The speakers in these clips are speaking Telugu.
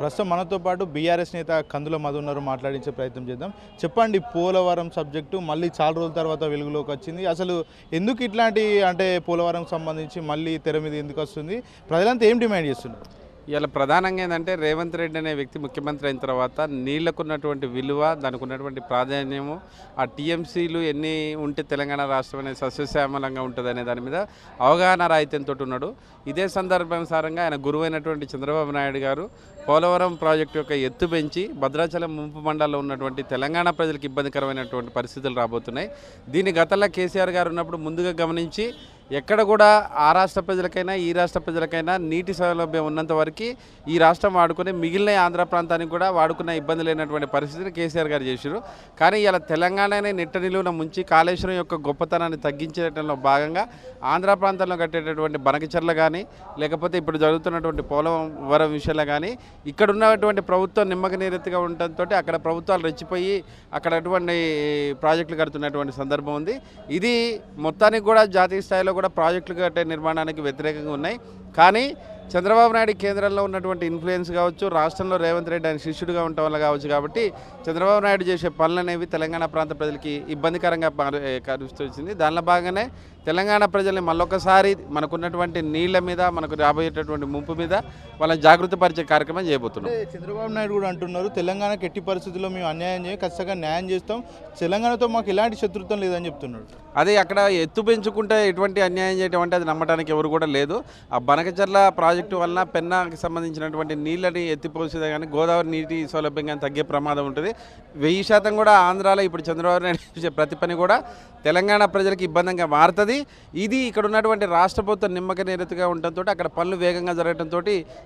ప్రస్తుతం మనతో పాటు బీఆర్ఎస్ నేత కందుల మధు ఉన్నారు, మాట్లాడించే ప్రయత్నం చేద్దాం. చెప్పండి, పోలవరం సబ్జెక్టు మళ్ళీ చాలా రోజుల తర్వాత వెలుగులోకి వచ్చింది. అసలు ఎందుకు ఇట్లాంటి అంటే పోలవరం సంబంధించి మళ్ళీ తెర మీద ఎందుకు వస్తుంది? ప్రజలంతా ఏం డిమాండ్ చేస్తున్నారు? ఇలా ప్రధానంగా ఏంటంటే రేవంత్ రెడ్డి అనే వ్యక్తి ముఖ్యమంత్రి అయిన తర్వాత నీళ్లకు ఉన్నటువంటి విలువ, దానికి ఉన్నటువంటి ప్రాధాన్యము, ఆ టీఎంసీలు ఎన్ని ఉంటే తెలంగాణ రాష్ట్రం అనేది సస్యశ్యామలంగా ఉంటుంది అనే దాని మీద అవగాహన రాహిత్యంతో ఉన్నాడు. ఇదే సందర్భానుసారంగా ఆయన గురువైనటువంటి చంద్రబాబు నాయుడు గారు పోలవరం ప్రాజెక్టు యొక్క ఎత్తు పెంచి భద్రాచలం ముంపు మండలంలో ఉన్నటువంటి తెలంగాణ ప్రజలకు ఇబ్బందికరమైనటువంటి పరిస్థితులు రాబోతున్నాయి. దీన్ని గతంలో కేసీఆర్ గారు ఉన్నప్పుడు ముందుగా గమనించి ఎక్కడ కూడా ఆ రాష్ట్ర ప్రజలకైనా ఈ రాష్ట్ర ప్రజలకైనా నీటి సౌలభ్యం ఉన్నంత వరకు ఈ రాష్ట్రం వాడుకునే మిగిలిన ఆంధ్ర ప్రాంతానికి కూడా వాడుకున్న ఇబ్బంది లేనటువంటి పరిస్థితిని కేసీఆర్ గారు చేశారు. కానీ ఇలా తెలంగాణనే నిట్ట నిలువున ముంచి కాళేశ్వరం యొక్క గొప్పతనాన్ని తగ్గించడంలో భాగంగా ఆంధ్ర ప్రాంతంలో కట్టేటటువంటి బనకచెర్ల కానీ, లేకపోతే ఇప్పుడు జరుగుతున్నటువంటి పోలవరం విషయంలో కానీ ఇక్కడ ఉన్నటువంటి ప్రభుత్వం నిమ్మక నీరెత్తిగా ఉండటంతో అక్కడ ప్రభుత్వాలు రెచ్చిపోయి అక్కడ అటువంటి ప్రాజెక్టులు కడుతున్నటువంటి సందర్భం ఉంది. ఇది మొత్తానికి కూడా జాతీయ స్థాయిలో కూడా ప్రాజెక్టులు కట్టే నిర్మాణానికి వ్యతిరేకంగా ఉన్నాయి. కానీ చంద్రబాబు నాయుడు కేంద్రంలో ఉన్నటువంటి ఇన్ఫ్లుయెన్స్ కావచ్చు, రాష్ట్రంలో రేవంత్ రెడ్డి ఆయన శిష్యుడిగా ఉండటం వల్ల కావచ్చు, కాబట్టి చంద్రబాబు నాయుడు చేసే పనులు అనేవి తెలంగాణ ప్రాంత ప్రజలకి ఇబ్బందికరంగా కనిపిస్తుంది. దానిలో భాగంగానే తెలంగాణ ప్రజల్ని మళ్ళొకసారి మనకున్నటువంటి నీళ్ల మీద, మనకు రాబోయేటటువంటి ముంపు మీద వాళ్ళని జాగృతి పరిచే కార్యక్రమం చేయబోతున్నాం. చంద్రబాబు నాయుడు కూడా అంటున్నారు, తెలంగాణకి ఎట్టి పరిస్థితుల్లో మేము అన్యాయం చేయం, ఖచ్చితంగా న్యాయం చేస్తాం, తెలంగాణతో మాకు ఎలాంటి శత్రుత్వం లేదని చెప్తున్నాడు. అది అక్కడ ఎత్తు పెంచుకుంటే ఎటువంటి అన్యాయం చేయడం అంటే అది నమ్మడానికి ఎవరు కూడా లేదు. ఆ బనకచెర్ల ప్రాజెక్టు వలన పెన్నాకి సంబంధించినటువంటి నీళ్ళని ఎత్తిపోసేదే కానీ గోదావరి నీటి సౌలభ్యం కానీ తగ్గే ప్రమాదం ఉంటుంది. 1000% కూడా ఆంధ్రాలో ఇప్పుడు చంద్రబాబు నాయుడు చేసే ప్రతి పని కూడా తెలంగాణ ప్రజలకు ఇబ్బందిగా మారుతుంది. ఇది ఇక్కడ ఉన్నటువంటి రాష్ట్ర ప్రభుత్వం నిమ్మక నీరెత్తుగా ఉండటంతో అక్కడ పనులు వేగంగా జరగడంతో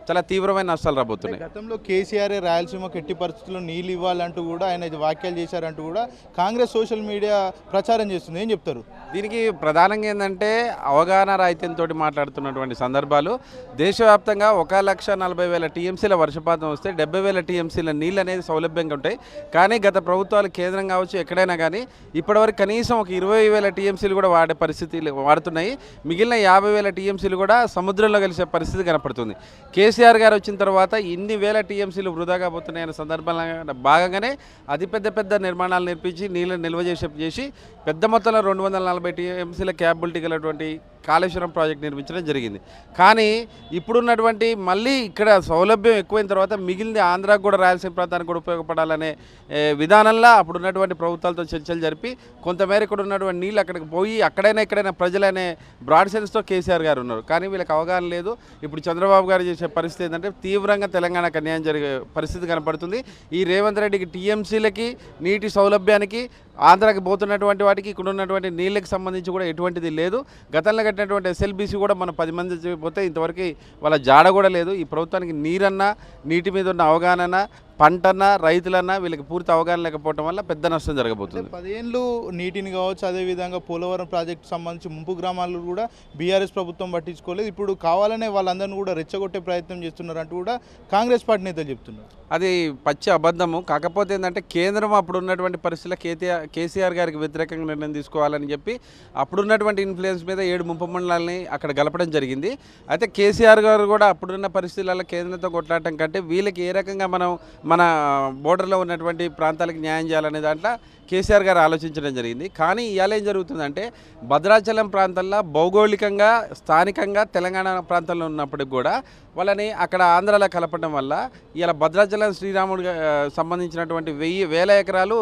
చాలా తీవ్రమైన నష్టాలు రాబోతున్నాయి. గతంలో కేసీఆర్ రాయలసీమకు ఎట్టి పరిస్థితుల్లో నీళ్ళు ఇవ్వాలంటూ కూడా ఆయన వ్యాఖ్యలు చేశారంటూ కూడా కాంగ్రెస్ సోషల్ మీడియా ప్రచారం చేస్తుంది. ఏం చెప్తారు దీనికి? ప్రధానంగా ఏంటంటే అవగాహన రాహిత్యంతో మాట్లాడుతున్నటువంటి సందర్భాలు. దేశవ్యాప్తంగా 1,40,000 టీఎంసీల వర్షపాతం వస్తే 70,000 టీఎంసీల నీళ్ళు అనేది సౌలభ్యంగా ఉంటాయి. కానీ గత ప్రభుత్వాలు కేంద్రం కావచ్చు ఎక్కడైనా కానీ ఇప్పటివరకు కనీసం ఒక 20,000 టీఎంసీలు కూడా వాడే పరిస్థితి వాడుతున్నాయి. మిగిలిన 50,000 టీఎంసీలు కూడా సముద్రంలో కలిసే పరిస్థితి కనపడుతుంది. కేసీఆర్ గారు వచ్చిన తర్వాత ఇన్ని వేల టీఎంసీలు వృధాగా పోతున్నాయన్న సందర్భంలో భాగంగానే అతిపెద్ద నిర్మాణాలు నిర్మించి నీళ్ళని నిల్వ చేసి పెద్ద మొత్తంలో 240 టీఎంసీల క్యాపబిలిటీ గలటువంటి కాళేశ్వరం ప్రాజెక్ట్ నిర్మించడం జరిగింది. కానీ ఇప్పుడున్నటువంటి మళ్ళీ ఇక్కడ సౌలభ్యం ఎక్కువైన తర్వాత మిగిలిన ఆంధ్రాకు కూడా రాయలసీమ ప్రాంతానికి కూడా ఉపయోగపడాలనే విధానంలో అప్పుడున్నటువంటి ప్రభుత్వాలతో చర్చలు జరిపి కొంతమేర ఇక్కడ ఉన్నటువంటి నీళ్ళు అక్కడికి పోయి ఎక్కడైనా ప్రజలనే బ్రాడ్ సెన్స్తో కేసీఆర్ గారు ఉన్నారు. కానీ వీళ్ళకి అవగాహన లేదు. ఇప్పుడు చంద్రబాబు గారు చేసే పరిస్థితి ఏంటంటే తీవ్రంగా తెలంగాణకు అన్యాయం జరిగే పరిస్థితి కనపడుతుంది. ఈ రేవంత్ రెడ్డికి టీఎంసీలకి నీటి సౌలభ్యానికి ఆంధ్రాకి పోతున్నటువంటి వాటికి ఇక్కడ ఉన్నటువంటి నీళ్ళకి సంబంధించి కూడా ఎటువంటిది లేదు. గతంలో కట్టినటువంటి ఎస్ఎల్బీసీ కూడా మనం 10 మంది పోతే ఇంతవరకు వాళ్ళ జాడ కూడా లేదు. ఈ ప్రభుత్వానికి నీరన్నా, నీటి మీద ఉన్న అవగాహన, పంటన్నా, రైతులన్నా వీళ్ళకి పూర్తి అవగాహన లేకపోవడం వల్ల పెద్ద నష్టం జరగబోతుంది. 10 ఏళ్ళు నీటిని కావచ్చు, అదేవిధంగా పోలవరం ప్రాజెక్టు సంబంధించి ముంపు గ్రామాలు కూడా బీఆర్ఎస్ ప్రభుత్వం పట్టించుకోలేదు. ఇప్పుడు కావాలనే వాళ్ళందరినీ కూడా రెచ్చగొట్టే ప్రయత్నం చేస్తున్నారు అంటూ కూడా కాంగ్రెస్ పార్టీ నేతలు చెప్తున్నారు. అది పచ్చి అబద్ధము. కాకపోతే ఏంటంటే కేంద్రం అప్పుడు ఉన్నటువంటి పరిస్థితుల్లో కేసీఆర్ గారికి వ్యతిరేకంగా నిర్ణయం తీసుకోవాలని చెప్పి అప్పుడున్నటువంటి ఇన్ఫ్లుయెన్స్ మీద 7 ముంపు మండలాలని అక్కడ గలపడం జరిగింది. అయితే కేసీఆర్ గారు కూడా అప్పుడున్న పరిస్థితులలో కేంద్రంతో కొట్లాడటం కంటే వీళ్ళకి ఏ రకంగా మన బోర్డర్లో ఉన్నటువంటి ప్రాంతాలకు న్యాయం చేయాలనే దాంట్లో కేసీఆర్ గారు ఆలోచించడం జరిగింది. కానీ ఇవాళ ఏం జరుగుతుందంటే భద్రాచలం ప్రాంతంలో భౌగోళికంగా స్థానికంగా తెలంగాణ ప్రాంతంలో ఉన్నప్పటికి కూడా వాళ్ళని అక్కడ ఆంధ్రాలో కలపడం వల్ల ఇలా భద్రాచలం శ్రీరాముడు సంబంధించినటువంటి 1,000 ఎకరాలు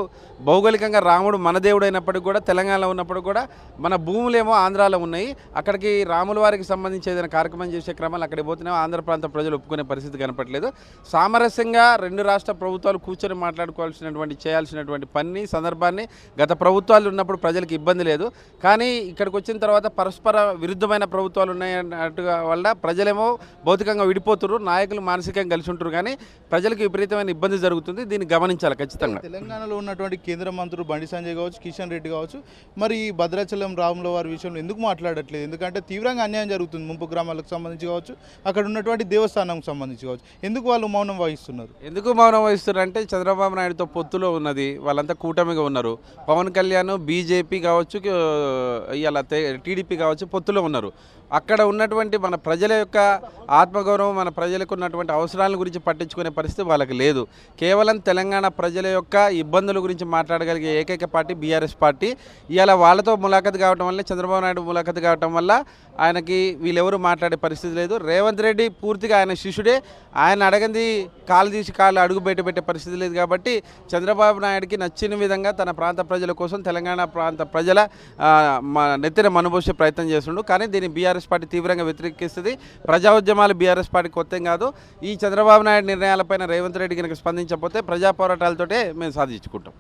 భౌగోళికంగా రాముడు మన దేవుడు అయినప్పటికి కూడా తెలంగాణలో ఉన్నప్పటికి కూడా మన భూములేమో ఆంధ్రాలో ఉన్నాయి. అక్కడికి రాముల వారికి సంబంధించి ఏదైనా కార్యక్రమం చేసే క్రమాలు అక్కడికి పోతేనేమో ఆంధ్ర ప్రాంత ప్రజలు ఒప్పుకునే పరిస్థితి కనపట్లేదు. సామరస్యంగా 2 రాష్ట్ర ప్రభుత్వాలు కూర్చొని మాట్లాడుకోవాల్సినటువంటి చేయాల్సినటువంటి పని సందర్భాన్ని గత ప్రభుత్వాలు ఉన్నప్పుడు ప్రజలకు ఇబ్బంది లేదు. కానీ ఇక్కడికి వచ్చిన తర్వాత పరస్పర విరుద్ధమైన ప్రభుత్వాలు ఉన్నాయన్నట్టుగా వల్ల ప్రజలేమో భౌతికంగా విడిపోతున్నారు, నాయకులు మానసికంగా కలిసి ఉంటారు. కానీ ప్రజలకు విపరీతమైన ఇబ్బంది జరుగుతుంది. దీన్ని గమనించాలి ఖచ్చితంగా. తెలంగాణలో ఉన్నటువంటి కేంద్ర మంత్రులు బండి సంజయ్ కావచ్చు, కిషన్ రెడ్డి కావచ్చు, మరి భద్రాచలం రాముల వారి విషయంలో ఎందుకు మాట్లాడట్లేదు? ఎందుకంటే తీవ్రంగా అన్యాయం జరుగుతుంది ముంపు గ్రామాలకు సంబంధించి కావచ్చు, అక్కడ ఉన్నటువంటి దేవస్థానంకి సంబంధించి కావచ్చు. ఎందుకు వాళ్ళు మౌనం వహిస్తున్నారు? ఎందుకు మౌనం వహిస్తున్నారు అంటే చంద్రబాబు నాయుడుతో పొత్తులో ఉన్నది, వాళ్ళంతా కూటమిగా ఉన్నారు. పవన్ కళ్యాణ్, బీజేపీ కావచ్చు, ఇలా టీడీపీ కావచ్చు పొత్తులో ఉన్నారు. అక్కడ ఉన్నటువంటి మన ప్రజల యొక్క ఆత్మగౌరవం, మన ప్రజలకు ఉన్నటువంటి అవసరాల గురించి పట్టించుకునే పరిస్థితి వాళ్ళకి లేదు. కేవలం తెలంగాణ ప్రజల యొక్క ఇబ్బందుల గురించి మాట్లాడగలిగే ఏకైక పార్టీ బీఆర్ఎస్ పార్టీ. ఇవాళ వాళ్ళతో ములాఖతు కావడం వల్ల, చంద్రబాబు నాయుడు ములాఖతు కావడం వల్ల ఆయనకి వీళ్ళెవరూ మాట్లాడే పరిస్థితి లేదు. రేవంత్ రెడ్డి పూర్తిగా ఆయన శిష్యుడే. ఆయన అడగంది కాలు తీసి కాళ్ళు అడుగు బయట పెట్టే పరిస్థితి లేదు. కాబట్టి చంద్రబాబు నాయుడికి నచ్చిన విధంగా తన ప్రాంత ప్రజల కోసం, తెలంగాణ ప్రాంత ప్రజల నెత్తిన మనుబోసే ప్రయత్నం చేస్తుండు. కానీ దీన్ని బీఆర్ఎస్ పార్టీ తీవ్రంగా వ్యతిరేకిస్తుంది. ప్రజా ఉద్యమాలు బీఆర్ఎస్ పార్టీ కొత్త కాదు. ఈ చంద్రబాబు నాయుడు నిర్ణయాలపైన రేవంత్ రెడ్డి కనుక స్పందించకపోతే ప్రజా పోరాటాలతోటే మేము సాధించుకుంటాం.